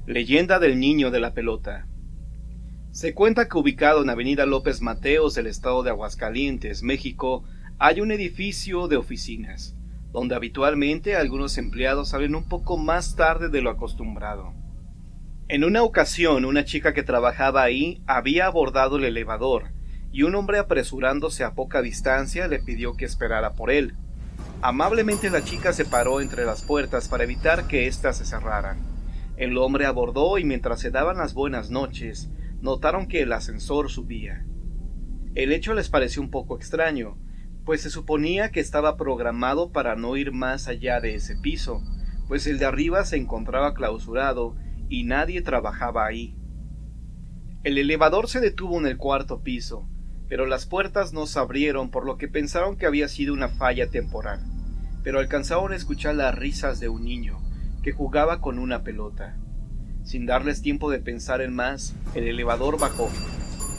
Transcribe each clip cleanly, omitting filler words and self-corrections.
Leyenda del niño de la pelota. Se cuenta que ubicado en Avenida López Mateos del estado de Aguascalientes, México, hay un edificio de oficinas, donde habitualmente algunos empleados salen un poco más tarde de lo acostumbrado. En una ocasión, una chica que trabajaba ahí había abordado el elevador, y un hombre apresurándose a poca distancia le pidió que esperara por él. Amablemente la chica se paró entre las puertas para evitar que éstas se cerraran. El hombre abordó y mientras se daban las buenas noches, notaron que el ascensor subía. El hecho les pareció un poco extraño, pues se suponía que estaba programado para no ir más allá de ese piso, pues el de arriba se encontraba clausurado y nadie trabajaba ahí. El elevador se detuvo en el cuarto piso, pero las puertas no se abrieron, por lo que pensaron que había sido una falla temporal, pero alcanzaron a escuchar las risas de un niño que jugaba con una pelota. Sin darles tiempo de pensar en más, el elevador bajó.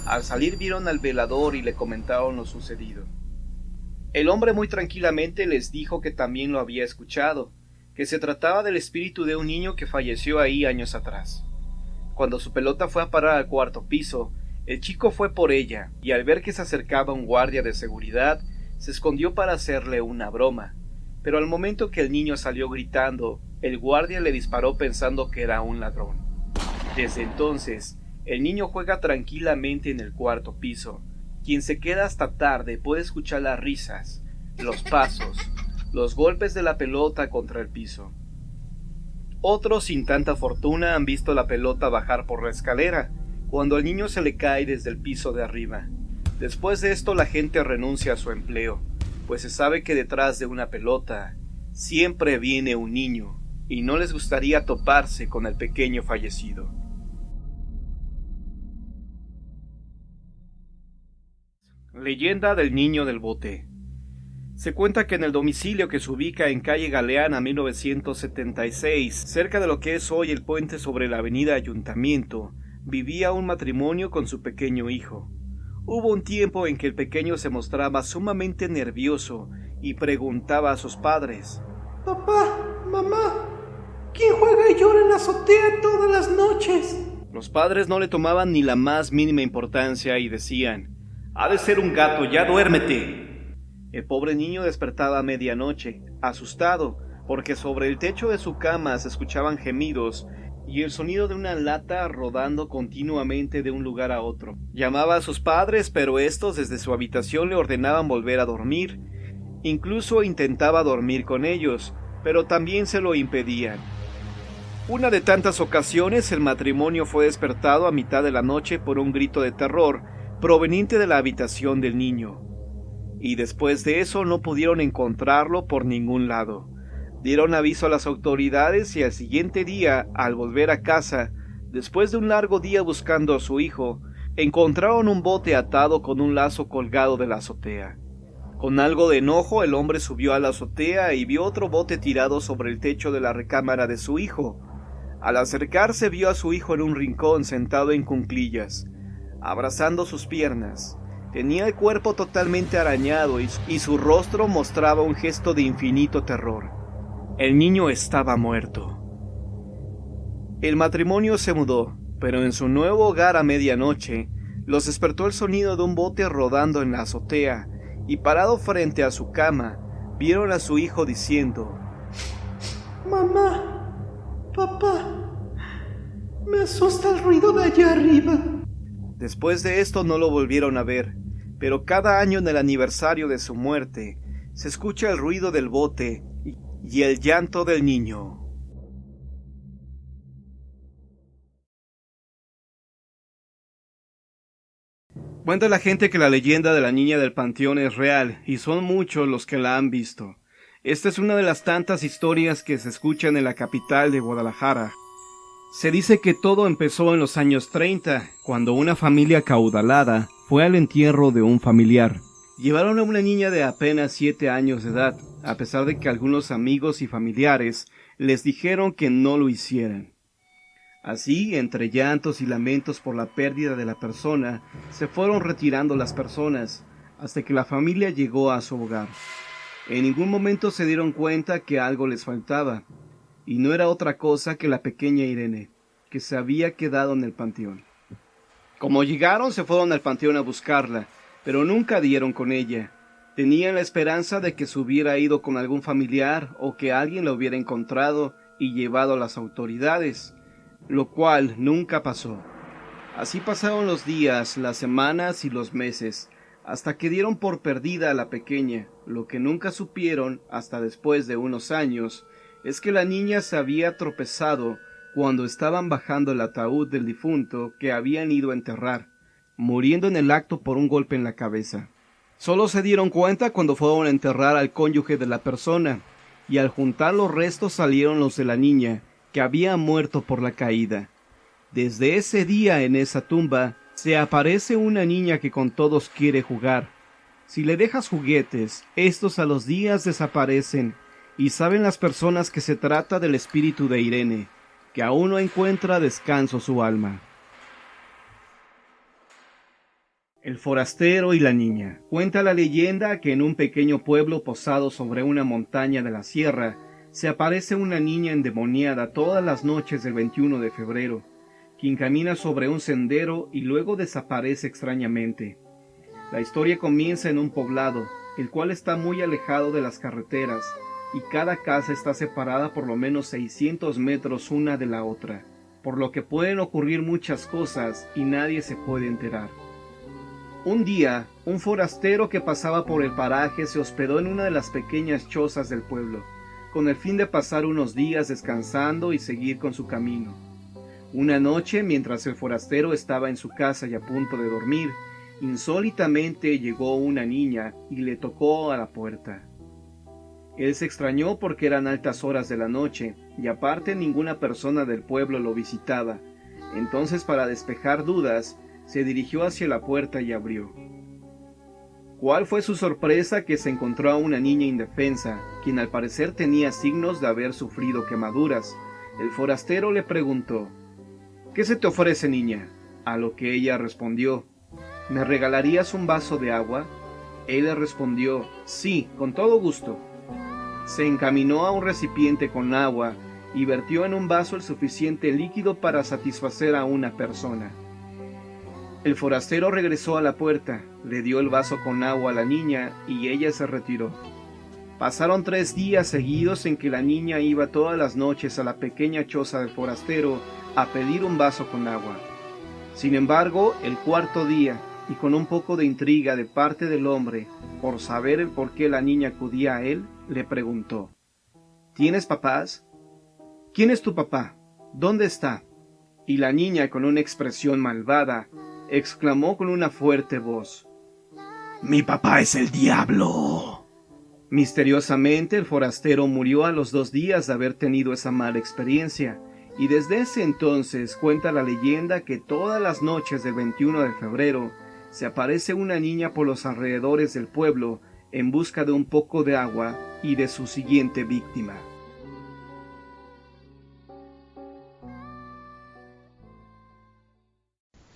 Al salir vieron al velador y le comentaron lo sucedido. El hombre muy tranquilamente les dijo que también lo había escuchado, que se trataba del espíritu de un niño que falleció ahí años atrás. Cuando su pelota fue a parar al cuarto piso, el chico fue por ella, y al ver que se acercaba un guardia de seguridad, se escondió para hacerle una broma. Pero al momento que el niño salió gritando, el guardia le disparó pensando que era un ladrón. Desde entonces, el niño juega tranquilamente en el cuarto piso. Quien se queda hasta tarde puede escuchar las risas, los pasos, los golpes de la pelota contra el piso. Otros sin tanta fortuna han visto la pelota bajar por la escalera, cuando al niño se le cae desde el piso de arriba. Después de esto la gente renuncia a su empleo, pues se sabe que detrás de una pelota siempre viene un niño, y no les gustaría toparse con el pequeño fallecido. Leyenda del niño del bote. Se cuenta que en el domicilio que se ubica en calle Galeana 1976, cerca de lo que es hoy el puente sobre la avenida Ayuntamiento, vivía un matrimonio con su pequeño hijo. Hubo un tiempo en que el pequeño se mostraba sumamente nervioso y preguntaba a sus padres: «Papá, mamá, ¿quién juega y llora en la azotea todas las noches?». Los padres no le tomaban ni la más mínima importancia y decían: «Ha de ser un gato, ya duérmete». El pobre niño despertaba a medianoche, asustado, porque sobre el techo de su cama se escuchaban gemidos y el sonido de una lata rodando continuamente de un lugar a otro. Llamaba a sus padres, pero estos desde su habitación le ordenaban volver a dormir. Incluso intentaba dormir con ellos, pero también se lo impedían. Una de tantas ocasiones el matrimonio fue despertado a mitad de la noche por un grito de terror proveniente de la habitación del niño. Y después de eso no pudieron encontrarlo por ningún lado. Dieron aviso a las autoridades y al siguiente día, al volver a casa, después de un largo día buscando a su hijo, encontraron un bote atado con un lazo colgado de la azotea. Con algo de enojo, el hombre subió a la azotea y vio otro bote tirado sobre el techo de la recámara de su hijo. Al acercarse vio a su hijo en un rincón sentado en cuclillas, abrazando sus piernas. Tenía el cuerpo totalmente arañado y su rostro mostraba un gesto de infinito terror. El niño estaba muerto. El matrimonio se mudó, pero en su nuevo hogar a medianoche los despertó el sonido de un bote rodando en la azotea, y parado frente a su cama, vieron a su hijo diciendo: «Mamá, papá, me asusta el ruido de allá arriba». Después de esto no lo volvieron a ver, pero cada año en el aniversario de su muerte se escucha el ruido del bote y el llanto del niño. Cuenta la gente que la leyenda de la niña del panteón es real, y son muchos los que la han visto. Esta es una de las tantas historias que se escuchan en la capital de Guadalajara. Se dice que todo empezó en los años 30, cuando una familia acaudalada fue al entierro de un familiar. Llevaron a una niña de apenas 7 años de edad, a pesar de que algunos amigos y familiares les dijeron que no lo hicieran. Así, entre llantos y lamentos por la pérdida de la persona, se fueron retirando las personas, hasta que la familia llegó a su hogar. En ningún momento se dieron cuenta que algo les faltaba, y no era otra cosa que la pequeña Irene, que se había quedado en el panteón. Como llegaron, se fueron al panteón a buscarla, pero nunca dieron con ella. Tenían la esperanza de que se hubiera ido con algún familiar o que alguien la hubiera encontrado y llevado a las autoridades, lo cual nunca pasó. Así pasaron los días, las semanas y los meses, hasta que dieron por perdida a la pequeña. Lo que nunca supieron, hasta después de unos años, es que la niña se había tropezado cuando estaban bajando el ataúd del difunto que habían ido a enterrar, muriendo en el acto por un golpe en la cabeza. Solo se dieron cuenta cuando fueron a enterrar al cónyuge de la persona, y al juntar los restos salieron los de la niña, que había muerto por la caída. Desde ese día en esa tumba se aparece una niña que con todos quiere jugar. Si le dejas juguetes, estos a los días desaparecen, y saben las personas que se trata del espíritu de Irene, que aún no encuentra descanso su alma. El forastero y la niña. Cuenta la leyenda que en un pequeño pueblo posado sobre una montaña de la sierra, se aparece una niña endemoniada todas las noches del 21 de febrero, quien camina sobre un sendero y luego desaparece extrañamente. La historia comienza en un poblado, el cual está muy alejado de las carreteras, y cada casa está separada por lo menos 600 metros una de la otra, por lo que pueden ocurrir muchas cosas y nadie se puede enterar. Un día, un forastero que pasaba por el paraje se hospedó en una de las pequeñas chozas del pueblo, con el fin de pasar unos días descansando y seguir con su camino. Una noche, mientras el forastero estaba en su casa y a punto de dormir, insólitamente llegó una niña y le tocó a la puerta. Él se extrañó porque eran altas horas de la noche, y aparte ninguna persona del pueblo lo visitaba. Entonces, para despejar dudas, se dirigió hacia la puerta y abrió. ¿Cuál fue su sorpresa que se encontró a una niña indefensa, quien al parecer tenía signos de haber sufrido quemaduras? El forastero le preguntó: «¿Qué se te ofrece, niña?», a lo que ella respondió: «¿Me regalarías un vaso de agua?». Él le respondió: «Sí, con todo gusto». Se encaminó a un recipiente con agua y vertió en un vaso el suficiente líquido para satisfacer a una persona. El forastero regresó a la puerta, le dio el vaso con agua a la niña y ella se retiró. Pasaron 3 días seguidos en que la niña iba todas las noches a la pequeña choza del forastero a pedir un vaso con agua. Sin embargo, el 4.º día, y con un poco de intriga de parte del hombre, por saber el por qué la niña acudía a él, le preguntó: «¿Tienes papás?». «¿Quién es tu papá? ¿Dónde está?». Y la niña, con una expresión malvada, exclamó con una fuerte voz: «Mi papá es el diablo». Misteriosamente, el forastero murió a los 2 días de haber tenido esa mala experiencia, y desde ese entonces cuenta la leyenda que todas las noches del 21 de febrero se aparece una niña por los alrededores del pueblo en busca de un poco de agua y de su siguiente víctima.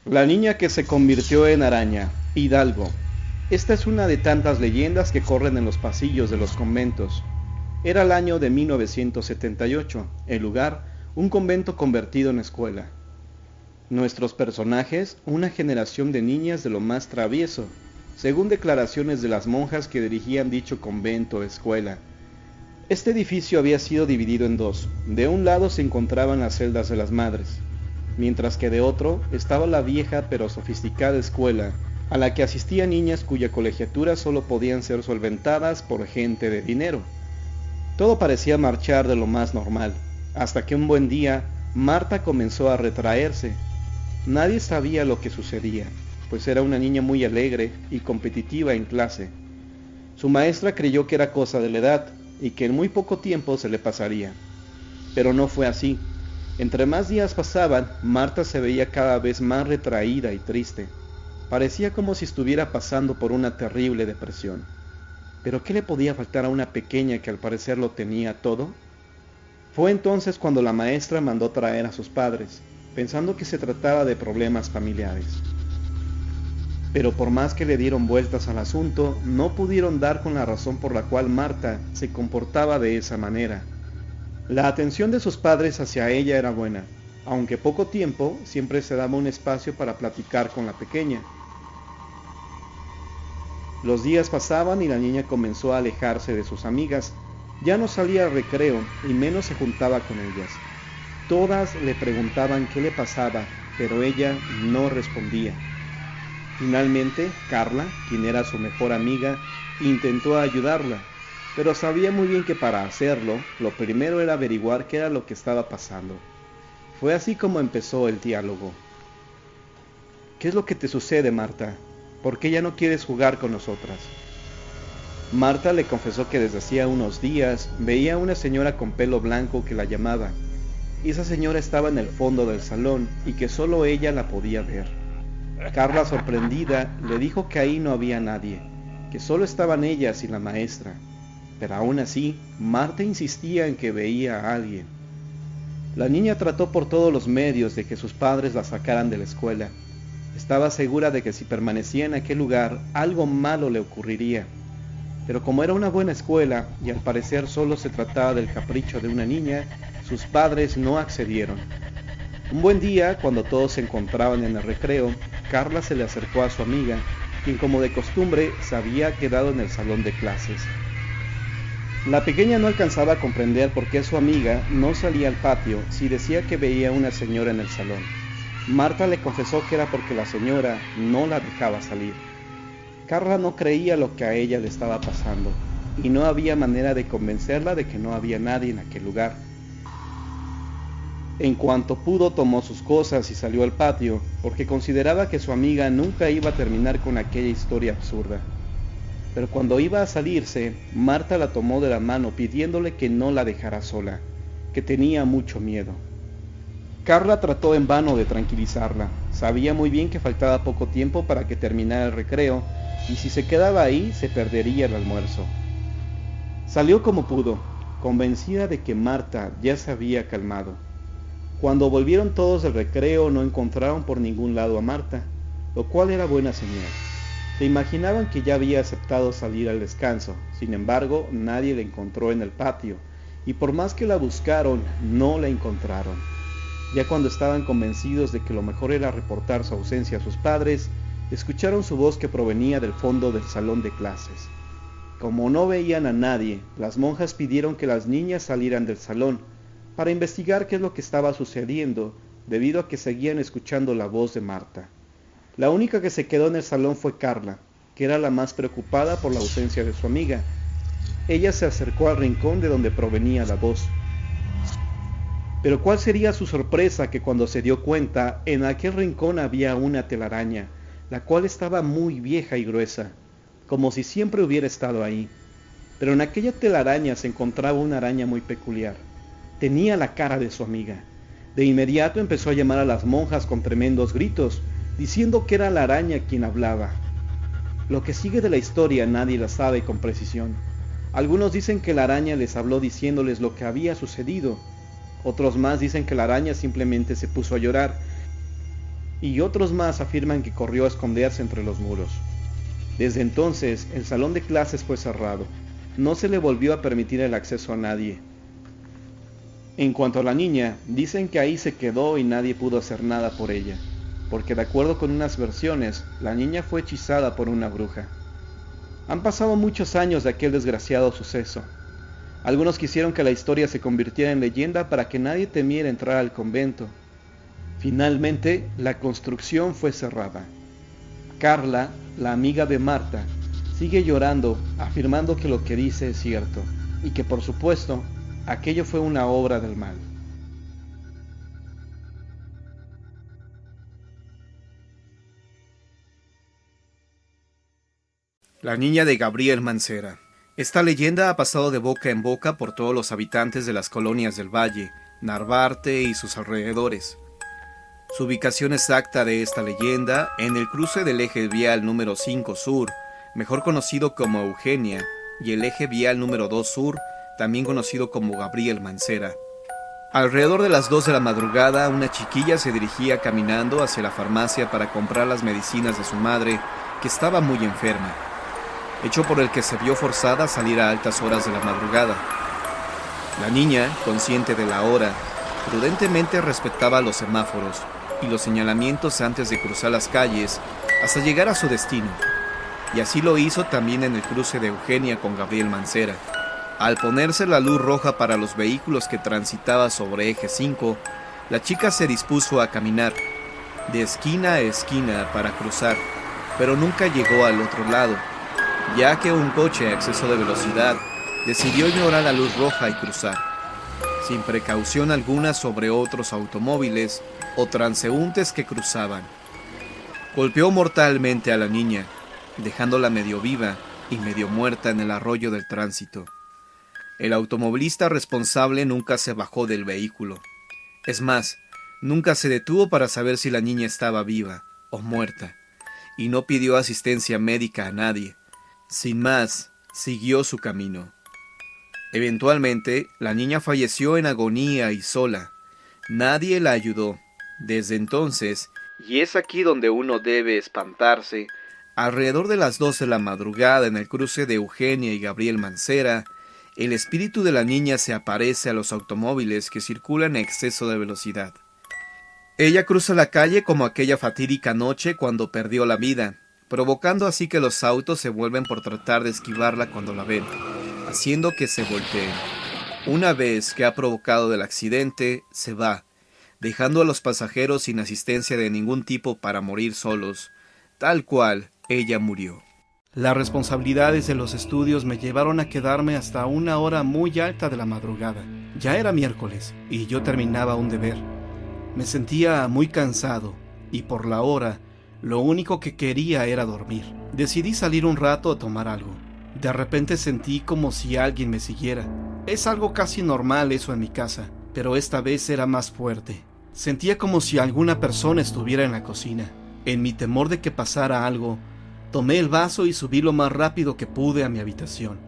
La niña que se convirtió en araña, Hidalgo. Esta es una de tantas leyendas que corren en los pasillos de los conventos. Era el año de 1978, el lugar, un convento convertido en escuela. Nuestros personajes, una generación de niñas de lo más travieso, según declaraciones de las monjas que dirigían dicho convento o escuela. Este edificio había sido dividido en 2. De un lado se encontraban las celdas de las madres, mientras que de otro estaba la vieja pero sofisticada escuela, a la que asistían niñas cuya colegiatura solo podían ser solventadas por gente de dinero. Todo parecía marchar de lo más normal, hasta que un buen día Marta comenzó a retraerse. Nadie sabía lo que sucedía, pues era una niña muy alegre y competitiva en clase. Su maestra creyó que era cosa de la edad y que en muy poco tiempo se le pasaría. Pero no fue así. Entre más días pasaban, Marta se veía cada vez más retraída y triste. Parecía como si estuviera pasando por una terrible depresión. ¿Pero qué le podía faltar a una pequeña que al parecer lo tenía todo? Fue entonces cuando la maestra mandó traer a sus padres, pensando que se trataba de problemas familiares. Pero por más que le dieron vueltas al asunto, no pudieron dar con la razón por la cual Marta se comportaba de esa manera. La atención de sus padres hacia ella era buena, aunque poco tiempo, siempre se daba un espacio para platicar con la pequeña. Los días pasaban y la niña comenzó a alejarse de sus amigas. Ya no salía al recreo y menos se juntaba con ellas. Todas le preguntaban qué le pasaba, pero ella no respondía. Finalmente, Carla, quien era su mejor amiga, intentó ayudarla, pero sabía muy bien que para hacerlo, lo primero era averiguar qué era lo que estaba pasando. Fue así como empezó el diálogo. ¿Qué es lo que te sucede, Marta? ¿Por qué ya no quieres jugar con nosotras? Marta le confesó que desde hacía unos días veía a una señora con pelo blanco que la llamaba. Esa señora estaba en el fondo del salón y que solo ella la podía ver. Carla, sorprendida, le dijo que ahí no había nadie, que solo estaban ellas y la maestra. Pero aún así, Marta insistía en que veía a alguien. La niña trató por todos los medios de que sus padres la sacaran de la escuela. Estaba segura de que si permanecía en aquel lugar, algo malo le ocurriría. Pero como era una buena escuela y al parecer solo se trataba del capricho de una niña, sus padres no accedieron. Un buen día, cuando todos se encontraban en el recreo, Carla se le acercó a su amiga, quien como de costumbre se había quedado en el salón de clases. La pequeña no alcanzaba a comprender por qué su amiga no salía al patio si decía que veía a una señora en el salón. Marta le confesó que era porque la señora no la dejaba salir. Carla no creía lo que a ella le estaba pasando, y no había manera de convencerla de que no había nadie en aquel lugar. En cuanto pudo, tomó sus cosas y salió al patio, porque consideraba que su amiga nunca iba a terminar con aquella historia absurda. Pero cuando iba a salirse, Marta la tomó de la mano pidiéndole que no la dejara sola, que tenía mucho miedo. Carla trató en vano de tranquilizarla. Sabía muy bien que faltaba poco tiempo para que terminara el recreo, y si se quedaba ahí, se perdería el almuerzo. Salió como pudo, convencida de que Marta ya se había calmado. Cuando volvieron todos del recreo, no encontraron por ningún lado a Marta, lo cual era buena señal. Se imaginaban que ya había aceptado salir al descanso. Sin embargo, nadie la encontró en el patio, y por más que la buscaron, no la encontraron. Ya cuando estaban convencidos de que lo mejor era reportar su ausencia a sus padres, escucharon su voz que provenía del fondo del salón de clases. Como no veían a nadie, las monjas pidieron que las niñas salieran del salón para investigar qué es lo que estaba sucediendo, debido a que seguían escuchando la voz de Marta. La única que se quedó en el salón fue Carla, que era la más preocupada por la ausencia de su amiga. Ella se acercó al rincón de donde provenía la voz. Pero cuál sería su sorpresa que cuando se dio cuenta, en aquel rincón había una telaraña, la cual estaba muy vieja y gruesa, como si siempre hubiera estado ahí. Pero en aquella telaraña se encontraba una araña muy peculiar. Tenía la cara de su amiga. De inmediato empezó a llamar a las monjas con tremendos gritos, diciendo que era la araña quien hablaba. Lo que sigue de la historia nadie la sabe con precisión. Algunos dicen que la araña les habló diciéndoles lo que había sucedido. Otros más dicen que la araña simplemente se puso a llorar. Y otros más afirman que corrió a esconderse entre los muros. Desde entonces, el salón de clases fue cerrado. No se le volvió a permitir el acceso a nadie. En cuanto a la niña, dicen que ahí se quedó y nadie pudo hacer nada por ella, porque de acuerdo con unas versiones, la niña fue hechizada por una bruja. Han pasado muchos años de aquel desgraciado suceso. Algunos quisieron que la historia se convirtiera en leyenda para que nadie temiera entrar al convento. Finalmente, la construcción fue cerrada. Carla, la amiga de Marta, sigue llorando, afirmando que lo que dice es cierto, y que por supuesto, aquello fue una obra del mal. La niña de Gabriel Mancera. Esta leyenda ha pasado de boca en boca por todos los habitantes de las colonias del Valle, Narvarte y sus alrededores. Su ubicación exacta de esta leyenda, en el cruce del eje vial número 5 Sur, mejor conocido como Eugenia, y el eje vial número 2 Sur, también conocido como Gabriel Mancera. Alrededor de las 2 de la madrugada, una chiquilla se dirigía caminando hacia la farmacia para comprar las medicinas de su madre, que estaba muy enferma, hecho por el que se vio forzada a salir a altas horas de la madrugada. La niña, consciente de la hora, Prudentemente respetaba los semáforos y los señalamientos antes de cruzar las calles hasta llegar a su destino. Y así lo hizo también en el cruce de Eugenia con Gabriel Mancera. Al ponerse la luz roja para los vehículos que transitaban sobre eje 5, la chica se dispuso a caminar de esquina a esquina para cruzar, pero nunca llegó al otro lado, ya que un coche a exceso de velocidad decidió ignorar la luz roja y cruzar, sin precaución alguna sobre otros automóviles o transeúntes que cruzaban. Golpeó mortalmente a la niña, dejándola medio viva y medio muerta en el arroyo del tránsito. El automovilista responsable nunca se bajó del vehículo. Es más, nunca se detuvo para saber si la niña estaba viva o muerta, y no pidió asistencia médica a nadie. Sin más, siguió su camino. Eventualmente, la niña falleció en agonía y sola. Nadie la ayudó. Desde entonces, y es aquí donde uno debe espantarse, alrededor de las 2 de la madrugada en el cruce de Eugenia y Gabriel Mancera, el espíritu de la niña se aparece a los automóviles que circulan a exceso de velocidad. Ella cruza la calle como aquella fatídica noche cuando perdió la vida, provocando así que los autos se vuelven por tratar de esquivarla cuando la ven, haciendo que se volteen. Una vez que ha provocado el accidente, se va, dejando a los pasajeros sin asistencia de ningún tipo para morir solos, tal cual ella murió. Las responsabilidades de los estudios me llevaron a quedarme hasta una hora muy alta de la madrugada. Ya era miércoles y yo terminaba un deber. Me sentía muy cansado y por la hora lo único que quería era dormir. Decidí salir un rato a tomar algo. De repente sentí como si alguien me siguiera. Es algo casi normal eso en mi casa, pero esta vez era más fuerte. Sentía como si alguna persona estuviera en la cocina. En mi temor de que pasara algo, tomé el vaso y subí lo más rápido que pude a mi habitación.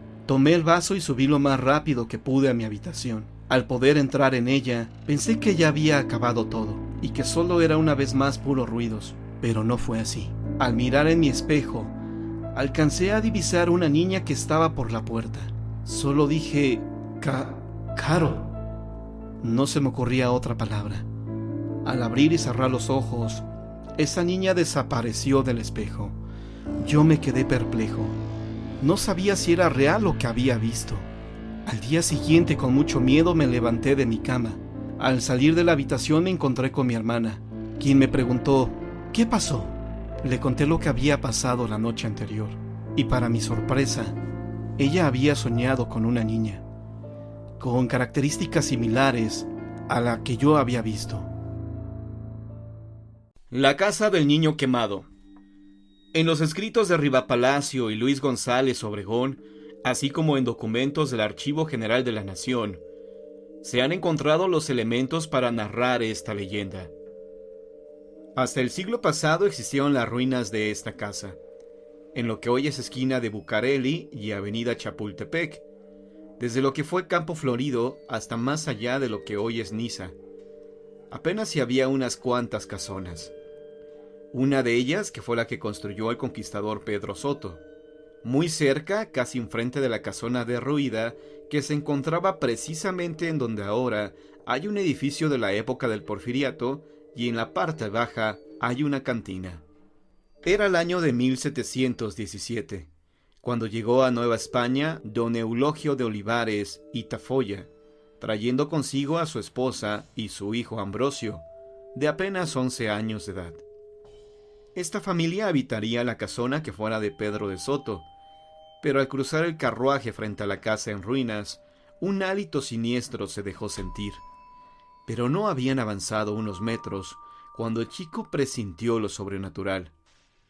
Al poder entrar en ella, pensé que ya había acabado todo y que solo era una vez más puros ruidos, pero no fue así. Al mirar en mi espejo, alcancé a divisar una niña que estaba por la puerta. Solo dije, Carol. No se me ocurría otra palabra. Al abrir y cerrar los ojos, esa niña desapareció del espejo. Yo me quedé perplejo. No sabía si era real lo que había visto. Al día siguiente, con mucho miedo, me levanté de mi cama. Al salir de la habitación me encontré con mi hermana, quien me preguntó, ¿qué pasó? Le conté lo que había pasado la noche anterior, y para mi sorpresa, ella había soñado con una niña, con características similares a la que yo había visto. La casa del niño quemado. En los escritos de Rivapalacio y Luis González Obregón, así como en documentos del Archivo General de la Nación, se han encontrado los elementos para narrar esta leyenda. Hasta el siglo pasado existieron las ruinas de esta casa, en lo que hoy es esquina de Bucareli y avenida Chapultepec, desde lo que fue Campo Florido hasta más allá de lo que hoy es Niza. Apenas si había unas cuantas casonas. Una de ellas que fue la que construyó el conquistador Pedro Soto, muy cerca, casi enfrente de la casona derruida, que se encontraba precisamente en donde ahora hay un edificio de la época del Porfiriato y en la parte baja hay una cantina. Era el año de 1717, cuando llegó a Nueva España don Eulogio de Olivares y Tafolla, trayendo consigo a su esposa y su hijo Ambrosio, de apenas 11 años de edad. Esta familia habitaría la casona que fuera de Pedro de Soto, pero al cruzar el carruaje frente a la casa en ruinas, un hálito siniestro se dejó sentir. Pero no habían avanzado unos metros cuando el chico presintió lo sobrenatural.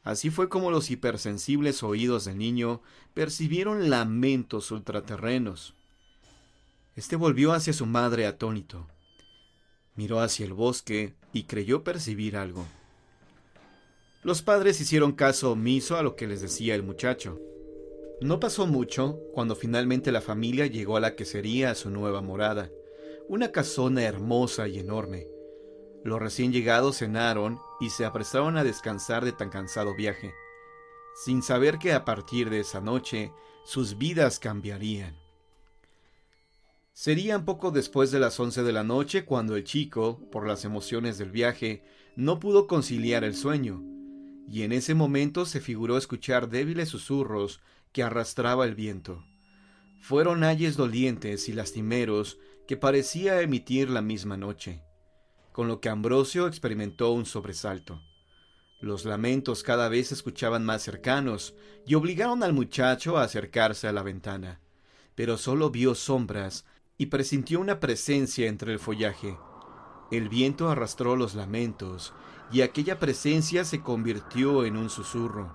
Así fue como los hipersensibles oídos del niño percibieron lamentos ultraterrenos. Este volvió hacia su madre atónito. Miró hacia el bosque y creyó percibir algo. Los padres hicieron caso omiso a lo que les decía el muchacho. No pasó mucho cuando finalmente la familia llegó a la que sería su nueva morada, una casona hermosa y enorme. Los recién llegados cenaron y se apresuraron a descansar de tan cansado viaje, sin saber que a partir de esa noche sus vidas cambiarían. Serían poco después de las 11 de la noche cuando el chico, por las emociones del viaje, no pudo conciliar el sueño, y en ese momento se figuró escuchar débiles susurros que arrastraba el viento. Fueron ayes dolientes y lastimeros que parecía emitir la misma noche, con lo que Ambrosio experimentó un sobresalto. Los lamentos cada vez se escuchaban más cercanos y obligaron al muchacho a acercarse a la ventana, pero solo vio sombras y presintió una presencia entre el follaje. El viento arrastró los lamentos y aquella presencia se convirtió en un susurro,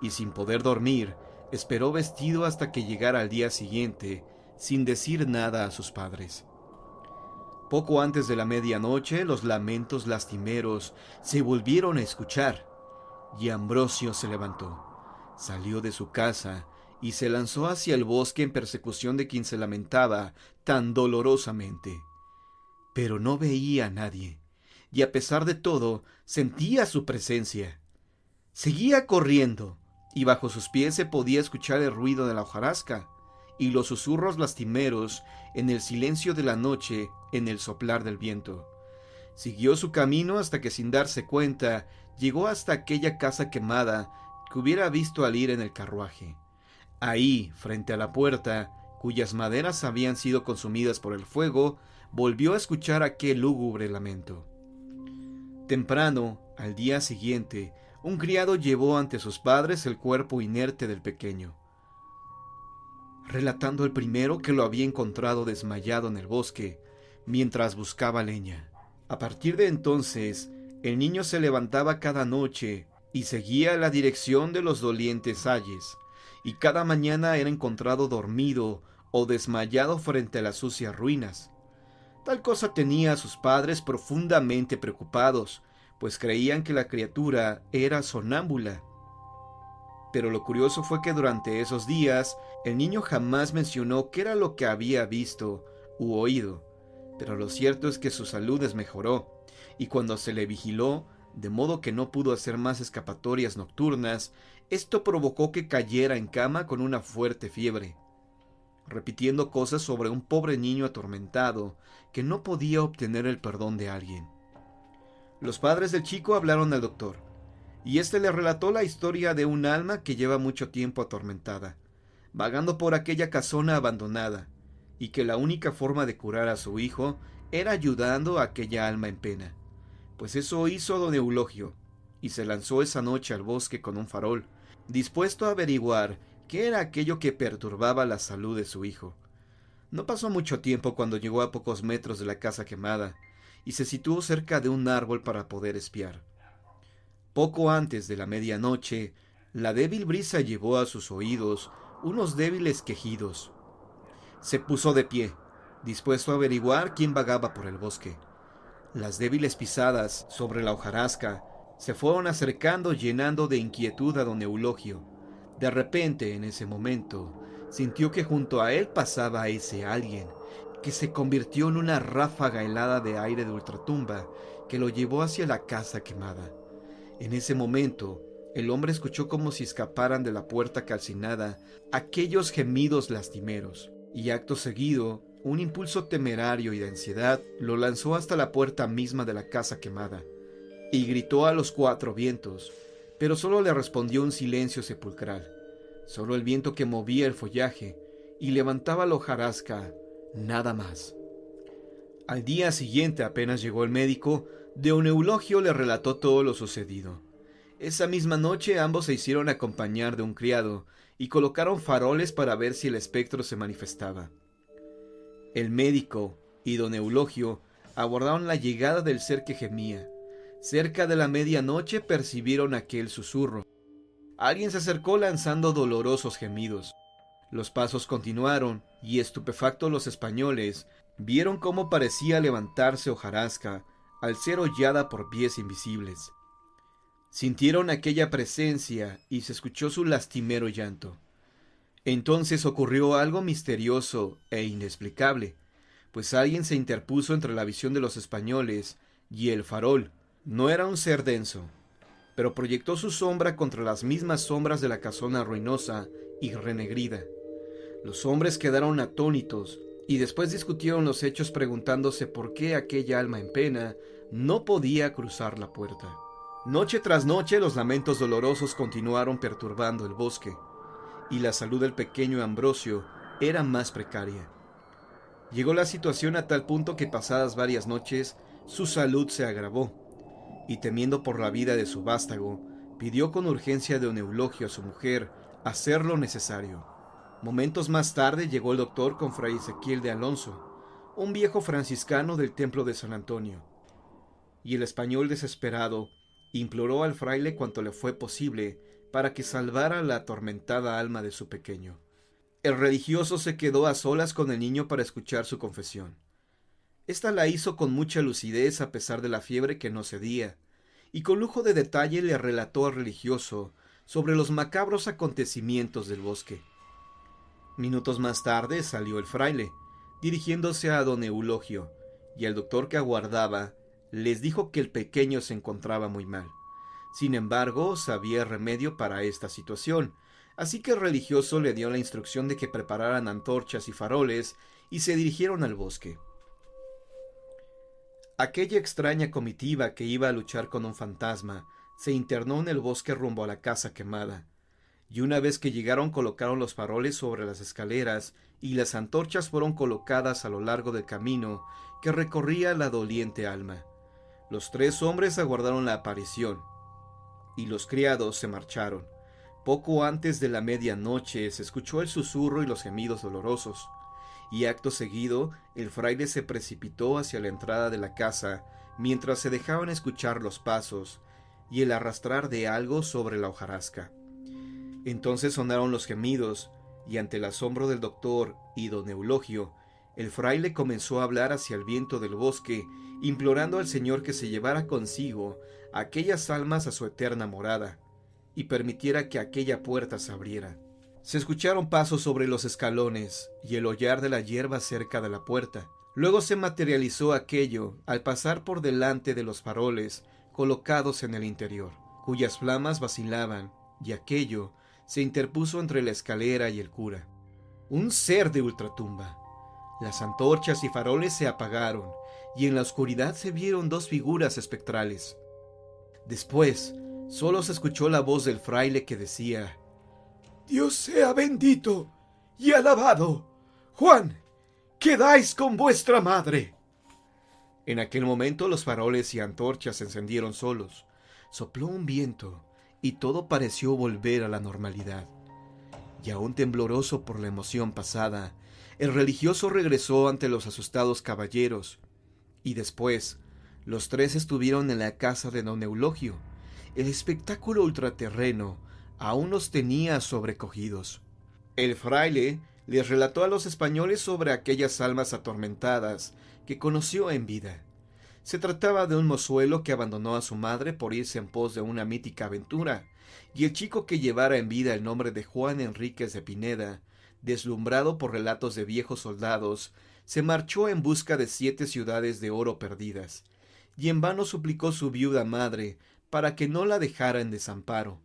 y sin poder dormir, esperó vestido hasta que llegara al día siguiente, sin decir nada a sus padres. Poco antes de la medianoche, los lamentos lastimeros se volvieron a escuchar, y Ambrosio se levantó, salió de su casa y se lanzó hacia el bosque en persecución de quien se lamentaba tan dolorosamente. Pero no veía a nadie, y a pesar de todo, sentía su presencia. Seguía corriendo, y bajo sus pies se podía escuchar el ruido de la hojarasca y los susurros lastimeros en el silencio de la noche, en el soplar del viento. Siguió su camino hasta que, sin darse cuenta, llegó hasta aquella casa quemada que hubiera visto al ir en el carruaje. Ahí, frente a la puerta, cuyas maderas habían sido consumidas por el fuego, volvió a escuchar aquel lúgubre lamento. Temprano, al día siguiente, un criado llevó ante sus padres el cuerpo inerte del pequeño, relatando el primero que lo había encontrado desmayado en el bosque, mientras buscaba leña. A partir de entonces, el niño se levantaba cada noche y seguía la dirección de los dolientes ayes, y cada mañana era encontrado dormido o desmayado frente a las sucias ruinas. Tal cosa tenía a sus padres profundamente preocupados, pues creían que la criatura era sonámbula. Pero lo curioso fue que durante esos días el niño jamás mencionó qué era lo que había visto u oído, pero lo cierto es que su salud desmejoró, y cuando se le vigiló, de modo que no pudo hacer más escapatorias nocturnas, esto provocó que cayera en cama con una fuerte fiebre, repitiendo cosas sobre un pobre niño atormentado que no podía obtener el perdón de alguien. Los padres del chico hablaron al doctor, y éste le relató la historia de un alma que lleva mucho tiempo atormentada, vagando por aquella casona abandonada, y que la única forma de curar a su hijo era ayudando a aquella alma en pena. Pues eso hizo don Eulogio, y se lanzó esa noche al bosque con un farol, dispuesto a averiguar qué era aquello que perturbaba la salud de su hijo. No pasó mucho tiempo cuando llegó a pocos metros de la casa quemada, y se situó cerca de un árbol para poder espiar. Poco antes de la medianoche, la débil brisa llevó a sus oídos unos débiles quejidos. Se puso de pie, dispuesto a averiguar quién vagaba por el bosque. Las débiles pisadas sobre la hojarasca se fueron acercando, llenando de inquietud a don Eulogio. De repente, en ese momento, sintió que junto a él pasaba ese alguien, que se convirtió en una ráfaga helada de aire de ultratumba que lo llevó hacia la casa quemada. En ese momento, el hombre escuchó como si escaparan de la puerta calcinada aquellos gemidos lastimeros, y acto seguido, un impulso temerario y de ansiedad lo lanzó hasta la puerta misma de la casa quemada, y gritó a los cuatro vientos, pero solo le respondió un silencio sepulcral, solo el viento que movía el follaje y levantaba la hojarasca, nada más. Al día siguiente, apenas llegó el médico, don Eulogio le relató todo lo sucedido. Esa misma noche ambos se hicieron acompañar de un criado y colocaron faroles para ver si el espectro se manifestaba. El médico y don Eulogio abordaron la llegada del ser que gemía. Cerca de la medianoche percibieron aquel susurro. Alguien se acercó lanzando dolorosos gemidos. Los pasos continuaron y, estupefactos los españoles, vieron cómo parecía levantarse hojarasca al ser hollada por pies invisibles. Sintieron aquella presencia y se escuchó su lastimero llanto. Entonces ocurrió algo misterioso e inexplicable, pues alguien se interpuso entre la visión de los españoles y el farol. No era un ser denso, pero proyectó su sombra contra las mismas sombras de la casona ruinosa y renegrida. Los hombres quedaron atónitos y después discutieron los hechos preguntándose por qué aquella alma en pena no podía cruzar la puerta. Noche tras noche los lamentos dolorosos continuaron perturbando el bosque, y la salud del pequeño Ambrosio era más precaria. Llegó la situación a tal punto que pasadas varias noches su salud se agravó, y temiendo por la vida de su vástago, pidió con urgencia a don Eulogio, a su mujer, hacer lo necesario. Momentos más tarde llegó el doctor con fray Ezequiel de Alonso, un viejo franciscano del templo de San Antonio, y el español desesperado imploró al fraile cuanto le fue posible para que salvara la atormentada alma de su pequeño. El religioso se quedó a solas con el niño para escuchar su confesión. Esta la hizo con mucha lucidez a pesar de la fiebre que no cedía, y con lujo de detalle le relató al religioso sobre los macabros acontecimientos del bosque. Minutos más tarde salió el fraile, dirigiéndose a don Eulogio, y el doctor que aguardaba les dijo que el pequeño se encontraba muy mal. Sin embargo, sabía remedio para esta situación, así que el religioso le dio la instrucción de que prepararan antorchas y faroles y se dirigieron al bosque. Aquella extraña comitiva que iba a luchar con un fantasma se internó en el bosque rumbo a la casa quemada, y una vez que llegaron colocaron los faroles sobre las escaleras y las antorchas fueron colocadas a lo largo del camino que recorría la doliente alma. Los 3 hombres aguardaron la aparición, y los criados se marcharon. Poco antes de la medianoche se escuchó el susurro y los gemidos dolorosos, y acto seguido el fraile se precipitó hacia la entrada de la casa mientras se dejaban escuchar los pasos y el arrastrar de algo sobre la hojarasca. Entonces sonaron los gemidos, y ante el asombro del doctor y don Eulogio, el fraile comenzó a hablar hacia el viento del bosque, implorando al Señor que se llevara consigo aquellas almas a su eterna morada, y permitiera que aquella puerta se abriera. Se escucharon pasos sobre los escalones y el hollar de la hierba cerca de la puerta. Luego se materializó aquello al pasar por delante de los faroles colocados en el interior, cuyas flamas vacilaban, y aquello se interpuso entre la escalera y el cura. Un ser de ultratumba. Las antorchas y faroles se apagaron, y en la oscuridad se vieron 2 figuras espectrales. Después, solo se escuchó la voz del fraile que decía: «Dios sea bendito y alabado. Juan, quedáis con vuestra madre». En aquel momento los faroles y antorchas se encendieron solos. Sopló un viento, y todo pareció volver a la normalidad. Y aún tembloroso por la emoción pasada, el religioso regresó ante los asustados caballeros, y después los 3 estuvieron en la casa de don Eulogio. El espectáculo ultraterreno aún los tenía sobrecogidos. El fraile les relató a los españoles sobre aquellas almas atormentadas que conoció en vida. Se trataba de un mozuelo que abandonó a su madre por irse en pos de una mítica aventura, y el chico que llevara en vida el nombre de Juan Enríquez de Pineda, deslumbrado por relatos de viejos soldados, se marchó en busca de 7 ciudades de oro perdidas, y en vano suplicó su viuda madre para que no la dejara en desamparo.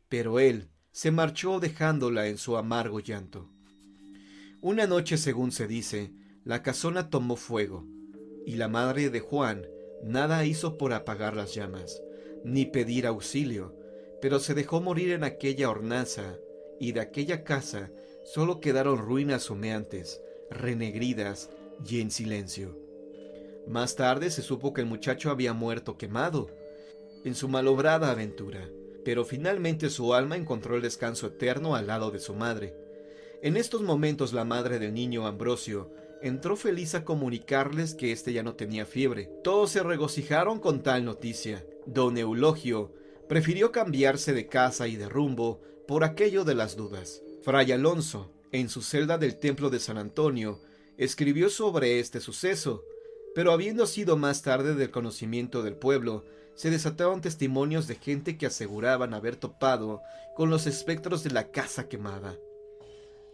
Pero él se marchó dejándola en su amargo llanto. Una noche, según se dice, la casona tomó fuego, y la madre de Juan nada hizo por apagar las llamas, ni pedir auxilio, pero se dejó morir en aquella hornaza, y de aquella casa solo quedaron ruinas humeantes, renegridas y en silencio. Más tarde se supo que el muchacho había muerto quemado en su malograda aventura, pero finalmente su alma encontró el descanso eterno al lado de su madre. En estos momentos la madre del niño Ambrosio entró feliz a comunicarles que éste ya no tenía fiebre. Todos se regocijaron con tal noticia. Don Eulogio prefirió cambiarse de casa y de rumbo por aquello de las dudas. Fray Alonso, en su celda del templo de San Antonio, escribió sobre este suceso, pero habiendo sido más tarde del conocimiento del pueblo, se desataron testimonios de gente que aseguraban haber topado con los espectros de la casa quemada.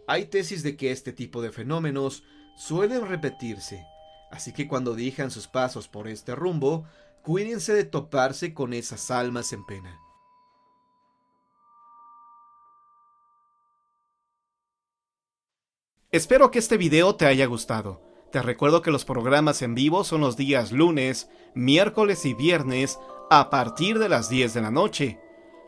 Hay tesis de que este tipo de fenómenos suelen repetirse, así que cuando dirijan sus pasos por este rumbo, cuídense de toparse con esas almas en pena. Espero que este video te haya gustado. Te recuerdo que los programas en vivo son los días lunes, miércoles y viernes a partir de las 10 de la noche.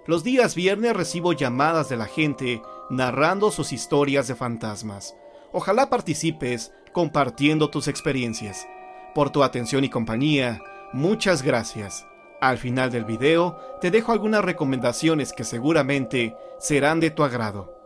Los días viernes recibo llamadas de la gente narrando sus historias de fantasmas. Ojalá participes compartiendo tus experiencias. Por tu atención y compañía, muchas gracias. Al final del video te dejo algunas recomendaciones que seguramente serán de tu agrado.